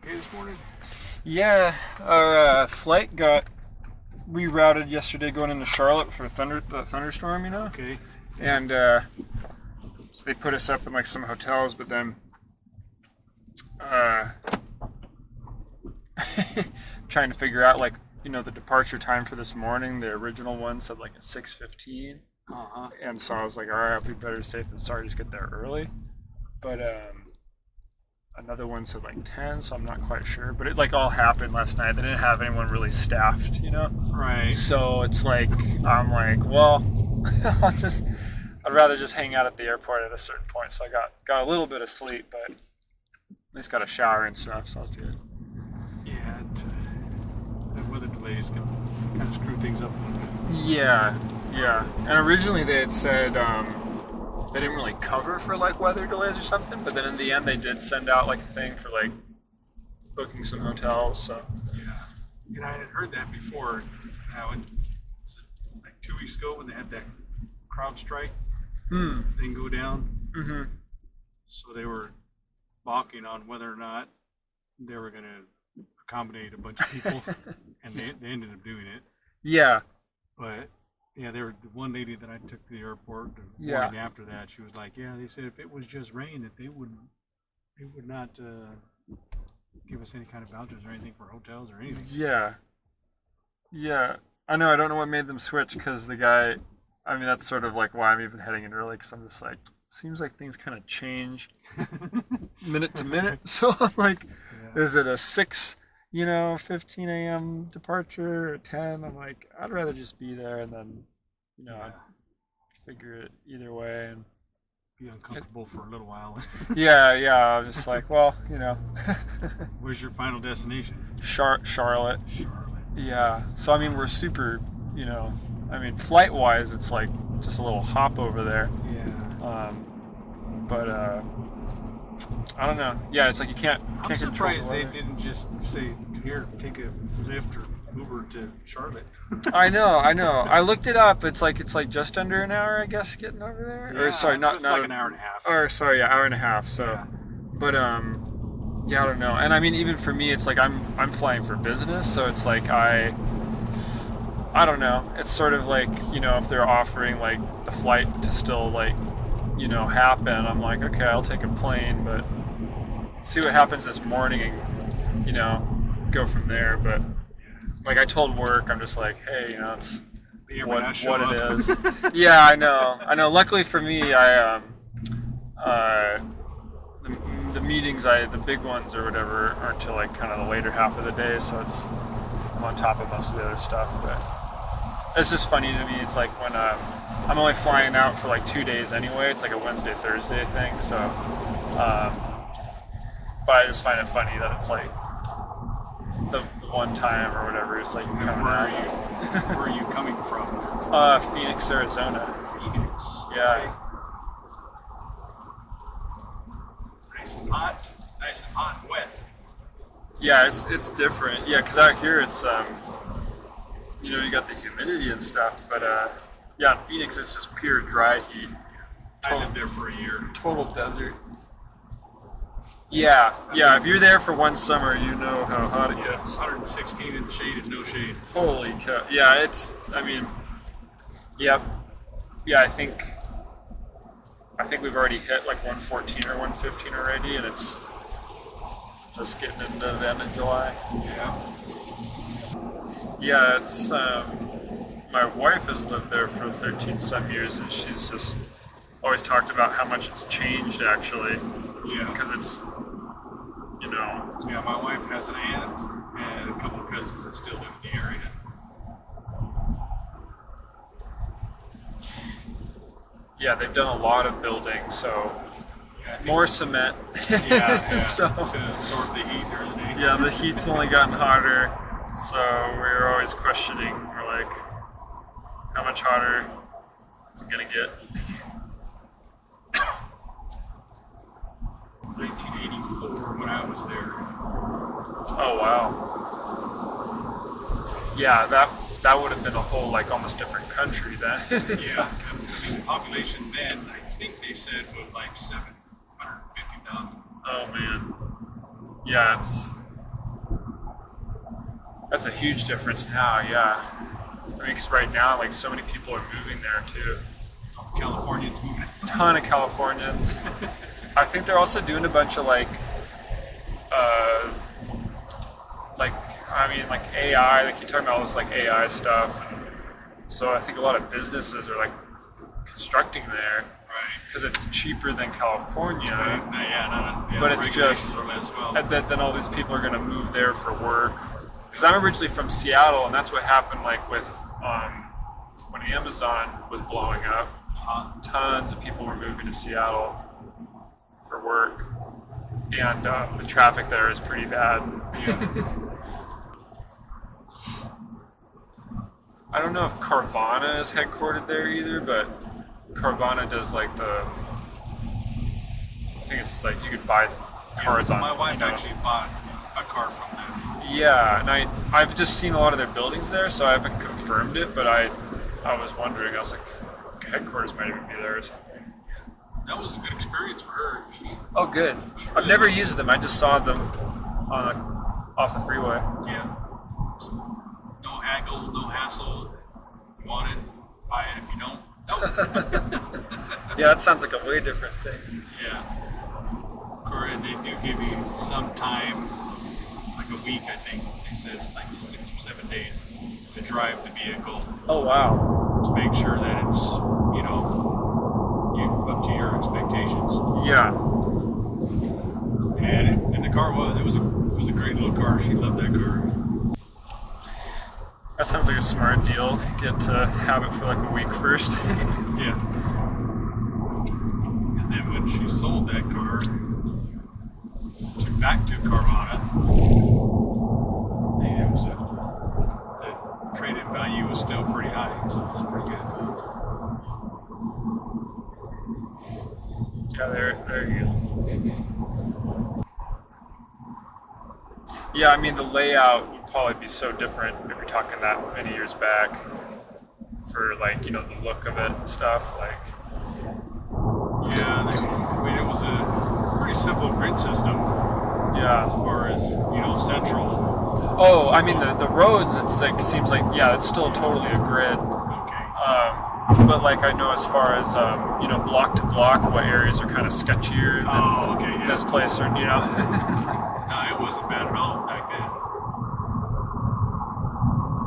okay this morning? Yeah, our flight got rerouted yesterday going into Charlotte for the thunderstorm, Okay. And so they put us up in like some hotels, but then trying to figure out the departure time for this morning. The original one said like at 6:15, and so I was like, all right, I'll be better safe than sorry, just get there early. But another one said like 10, so I'm not quite sure. But it like all happened last night. They didn't have anyone really staffed, Right. So it's like I'm like, well, I'd rather just hang out at the airport at a certain point. So I got a little bit of sleep, but at least got a shower and stuff, so that's good. Yeah, the weather delays can kind of screw things up a little bit. Yeah. And originally they had said they didn't really cover for like weather delays or something, but then in the end they did send out like a thing for like booking some hotels. So Yeah, and I had heard that before. Was it like 2 weeks ago when they had that crowd strike thing go down? Mm-hmm. So they were balking on whether or not they were going to accommodate a bunch of people, and they ended up doing it. Yeah. But yeah, they were the one lady that I took to the airport. The morning after that, she was like, "Yeah, they said if it was just rain, that they would not give us any kind of vouchers or anything for hotels or anything." Yeah. I know. I don't know what made them switch because the guy. I mean, that's sort of like why I'm even heading in early because I'm just like, seems like things kind of change minute to minute. So I'm like, is it a 6:15 a.m. departure or 10? I'm like, I'd rather just be there and then, I'd figure it either way and be uncomfortable for a little while. Yeah. I'm just like, well, Where's your final destination? Charlotte. Yeah. So I mean, we're super, flight wise, it's like just a little hop over there. Yeah. But I don't know. Yeah, it's like you can't. I'm surprised they didn't just say, "Here, take a Lyft or Uber to Charlotte." I know. I looked it up. It's like just under an hour, I guess, getting over there. Yeah, or sorry, not like an hour and a half. Or sorry, yeah, hour and a half. So, yeah. But yeah, I don't know. And I mean, even for me, it's like I'm flying for business, so it's like I don't know. It's sort of like if they're offering like the flight to still like happen, I'm like, okay, I'll take a plane, but see what happens this morning and go from there. But like I told work, I'm just like, hey, it's what it is. Yeah, I know. Luckily for me, the meetings, the big ones or whatever, aren't till like kind of the later half of the day, so I'm on top of most of the other stuff. But it's just funny to me. It's like when I'm only flying out for like 2 days anyway. It's like a Wednesday, Thursday thing. So, but I just find it funny that it's like the one time or whatever. It's like coming out. Where are you coming from? Phoenix, Arizona. Phoenix. Yeah. Okay. Nice and hot and wet. Yeah, it's different. Yeah, because out here it's you got the humidity and stuff, but yeah, in Phoenix it's just pure dry heat. I lived there for a year. Total desert. Yeah. If you're there for one summer, you know how hot it gets. 116 in the shade and no shade. Holy cow! Yeah, yep. Yeah, I think we've already hit like 114 or 115 already, and it's just getting into the end of July. Yeah, it's my wife has lived there for 13 some years, and she's just always talked about how much it's changed actually. Yeah. Because it's, Yeah, my wife has an aunt and a couple of cousins that still live in the area. Yeah, they've done a lot of building, so more cement. Yeah. So, to absorb the heat during the day. Yeah, the heat's only gotten hotter, so we're always questioning. We're like, how much hotter is it gonna get? 1984 when I was there. Oh wow. Yeah, that would have been a whole like almost different country then. Yeah, I mean, the population then I think they said was like 750,000. Oh man. Yeah, That's a huge difference now, yeah. I mean, because right now, like, so many people are moving there too. Californians moving. Ton of Californians. I think they're also doing a bunch of like AI. Like, you're talking about all this like AI stuff. And so I think a lot of businesses are like constructing there, Right. because it's cheaper than California. Yeah, But it's just, as well. and then all these people are going to move there for work. Because I'm originally from Seattle, and that's what happened like with when Amazon was blowing up. Tons of people were moving to Seattle for work, and the traffic there is pretty bad. Yeah. I don't know if Carvana is headquartered there either, but Carvana does like I think it's just like you could buy cars on. My wife actually bought a car from them. Yeah, and I've just seen a lot of their buildings there, so I haven't confirmed it, but I was wondering, I was like, headquarters might even be there or something. That was a good experience for her. Oh, good. I've never used them. I just saw them off the freeway. Yeah. No haggle, no hassle. You want it, buy it. If you don't, nope. Yeah, that sounds like a way different thing. Yeah. And they do give you some time, like a week, I think. They said it's like 6 or 7 days to drive the vehicle. Oh, wow. To make sure that it's, up to your expectations. Yeah. And the car was a great little car. She loved that car. That sounds like a smart deal. Get to have it for like a week first. Yeah. And then when she sold that car, back to Carvana, and the trade-in value was still pretty high, so it was pretty good. Yeah, there you go. Yeah, I mean, the layout would probably be so different if you're talking that many years back for, like, the look of it and stuff. Like, yeah, I mean, it was a pretty simple grid system. Yeah. As far as, central. Oh, I mean, the roads, it's like, seems like, yeah, it's still totally a grid. Okay. But like, I know as far as, block to block, what areas are kind of sketchier than this place, or, No, it wasn't bad at all back then.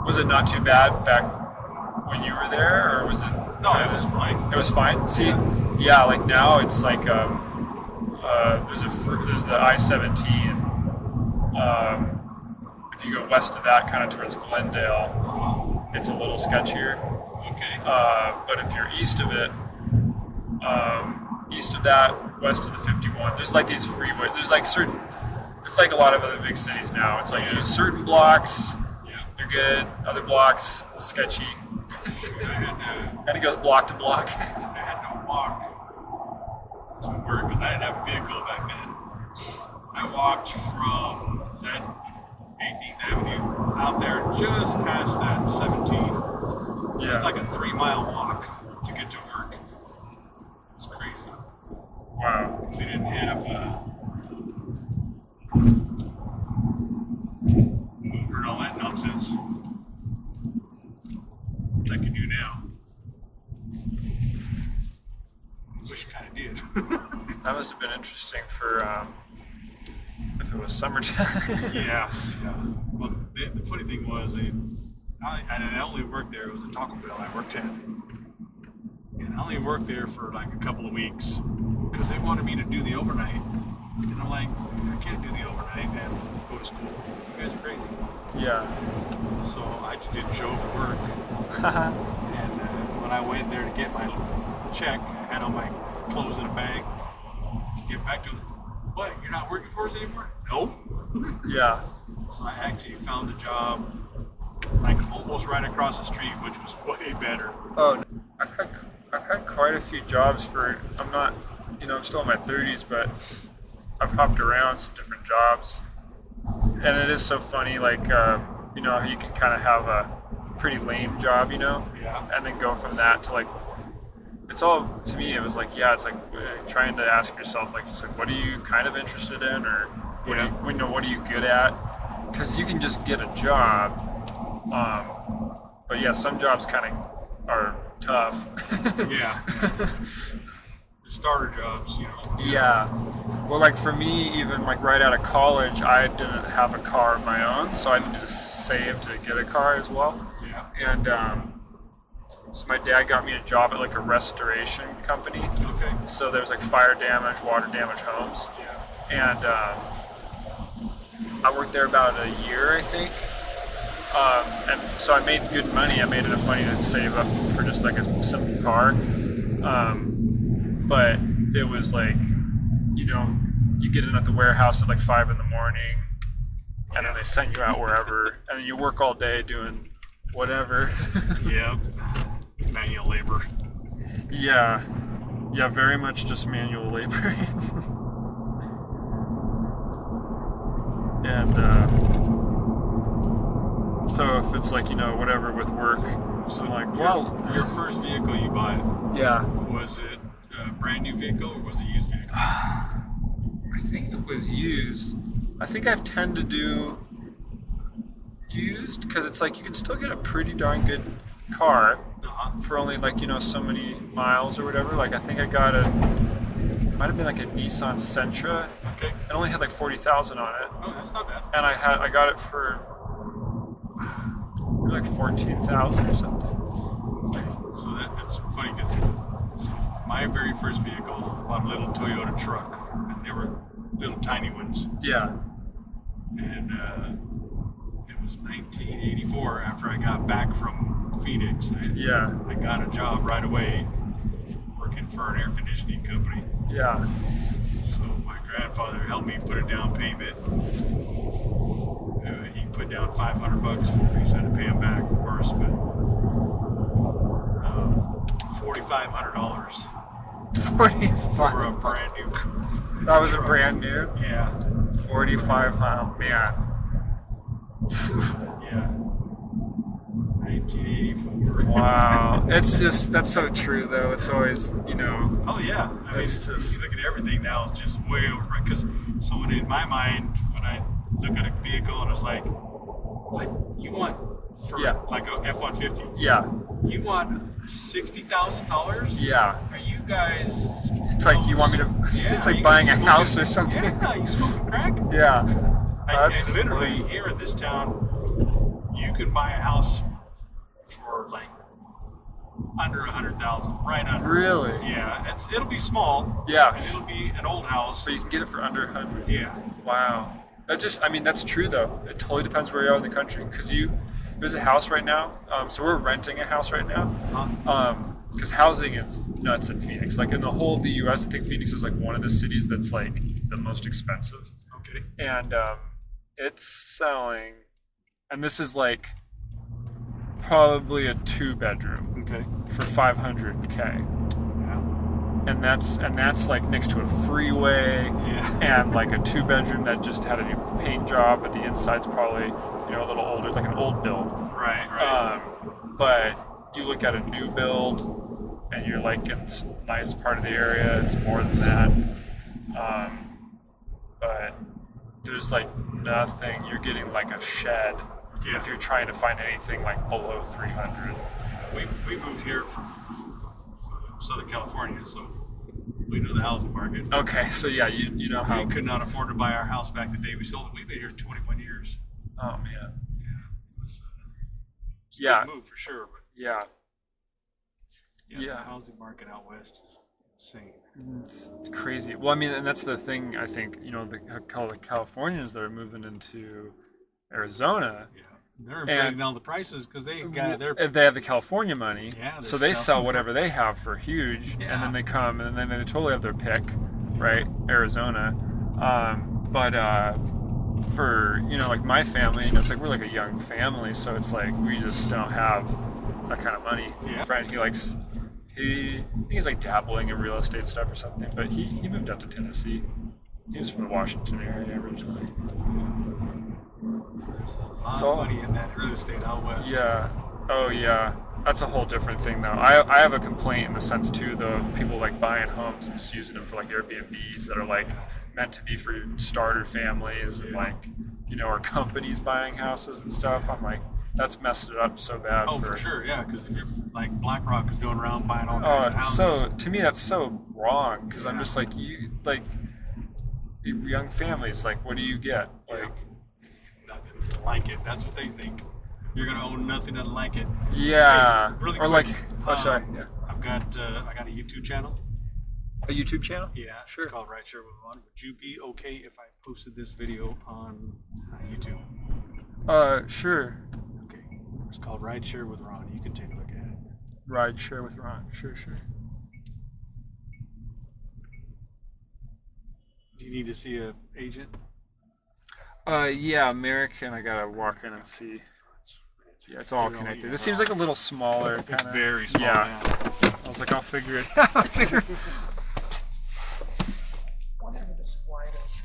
Was it not too bad back when you were there, or was it? No, it was fine. It was fine? See, yeah, like now it's like, there's the I-17. If you go west of that, kind of towards Glendale, it's a little sketchier. Okay. But if you're east of it, east of that, west of the 51, there's like these freeway. There's like certain. It's like a lot of other big cities now. It's like certain blocks, they're good. Other blocks, sketchy. And it goes block to block. I had to walk to work because I didn't have a vehicle back then. I walked from that 18th Avenue out there just past that 17. Yeah. It was like a 3-mile walk to get to work. It's crazy. Wow. Because they didn't have Uber and all that nonsense like you do now. Wish kind of did. That must have been interesting for if it was summertime. Yeah. Well, the funny thing was, I only worked there. It was a Taco Bell I worked at, and I only worked there for like a couple of weeks because they wanted me to do the overnight, and I'm like, I can't do the overnight and go to school. You guys are crazy. Yeah. So I just didn't show up for work. And when I went there to get my check, I had all my clothes in a bag to get back to them. What, you're not working for us anymore? Nope. Yeah. So I actually found a job like almost right across the street, which was way better. Oh, I've had quite a few jobs for, I'm not, I'm still in my 30s, but I've hopped around some different jobs. And it is so funny, like, you can kind of have a pretty lame job, Yeah. and then go from that to like, it's all, to me, it was like, it's like trying to ask yourself, like, what are you kind of interested in, or what are you good at? because you can just get a job, but yeah, some jobs kind of are tough. Yeah. The starter jobs, you know. Yeah. Well, like for me, even like right out of college, I didn't have a car of my own, so I needed to save to get a car as well. Yeah. And so my dad got me a job at like a restoration company. Okay. So there's like fire damage, water damage homes. Yeah. And I worked there about a year, I think. And so I made good money. I made enough money to save up for just like a simple car. But it was like, you know, you get in at the warehouse at like 5 in the morning, and then they send you out wherever, and then you work all day doing whatever. Yep. Manual labor. Yeah. Yeah, very much just manual labor. And so if it's like, you know, whatever with work, so I'm like, well, your first vehicle you bought, yeah. was it a brand new vehicle or was it a used vehicle? I think it was used. I think I've tend to do used because it's like you can still get a pretty darn good car for only like, you know, so many miles or whatever. Like I think I got it might have been like a Nissan Sentra. Okay. It only had like 40,000 on it. Oh, that's not bad. And I got it for maybe like 14,000 or something. Okay. So that's funny because my very first vehicle, I bought a little Toyota truck, and they were little tiny ones. Yeah. And it was 1984 after I got back from Phoenix. I got a job right away working for an air conditioning company. Yeah. So my grandfather helped me put a down payment. He put down $500 for me, so I had to pay him back, of course, but $4,500 for a brand new car. That was a brand new? Yeah. 45, man. Yeah. 1984. Wow. It's just, that's so true though. It's always, you know. Oh yeah. I mean, It's just, you look at everything now, it's just way over. Because so in my mind, when I look at a vehicle and it's like, what you want for like a F-150? Yeah. You want $60,000? Yeah. Are you guys? It's like you want me to. Yeah, it's like buying a house or something. Yeah. You smoking crack? Yeah. And literally here in this town, you can buy a house for like under 100,000, right under. Really? Yeah, it'll be small. Yeah. And it'll be an old house. But you can get it for under 100. Yeah. Wow. That just, I mean, that's true though. It totally depends where you are in the country. Because there's a house right now. So we're renting a house right now. Because housing is nuts in Phoenix. Like in the whole of the U.S., I think Phoenix is like one of the cities that's like the most expensive. Okay. And it's selling, and this is like probably a 2-bedroom. Okay. For $500K. Yeah. And that's like next to a freeway. Yeah. And like a 2-bedroom that just had a new paint job, but the inside's probably, you know, a little older, like an old build. Right. But you look at a new build and you're like in a nice part of the area, it's more than that. But there's like nothing, you're getting like a shed if you're trying to find anything like below 300. We moved here from Southern California, so we know the housing market. Okay, so yeah, you know how. We could not afford to buy our house back the day we sold it. We've been here 21 years. Oh man. Yeah. It was a good move for sure, but Yeah. the housing market out west is insane. It's crazy. Well, I mean, and that's the thing. I think, you know, the Californians that are moving into Arizona. Yeah. They're inflating all the prices because they have the California money, so they sell whatever they have for huge, and then they come and then they totally have their pick, right? Arizona, but for, you know, like my family, you know, it's like we're like a young family, so it's like we just don't have that kind of money. Yeah. Friend, I think he's like dabbling in real estate stuff or something, but he moved out to Tennessee. He was from the Washington area originally. There's a lot of money in that real estate out west. Yeah. Oh yeah. That's a whole different thing though. I have a complaint in the sense too though of people like buying homes and just using them for like Airbnbs that are like meant to be for starter families and like you know, or companies buying houses and stuff. I'm like, that's messed it up so bad. Oh, for sure, yeah. Because if you're like BlackRock is going around buying all kinds of houses. So to me that's so wrong. Because I'm just like, you like young families. Like, what do you get? Like, nothing to like it. That's what they think. You're gonna own nothing to like it. Yeah. Hey, really or quick, like, oh sorry. Yeah. I got a YouTube channel. A YouTube channel? Yeah, sure. It's called Rideshare with Ron. Would you be okay if I posted this video on YouTube? Sure. Okay. It's called Rideshare with Ron. You can take a look at it. Rideshare with Ron. Sure. Do you need to see a agent? Yeah, American. I gotta walk in and see. Yeah, it's all connected. This seems like a little smaller. Kinda. It's very small. Yeah. I was like, I'll figure it. I'll figure. Whatever this flight is.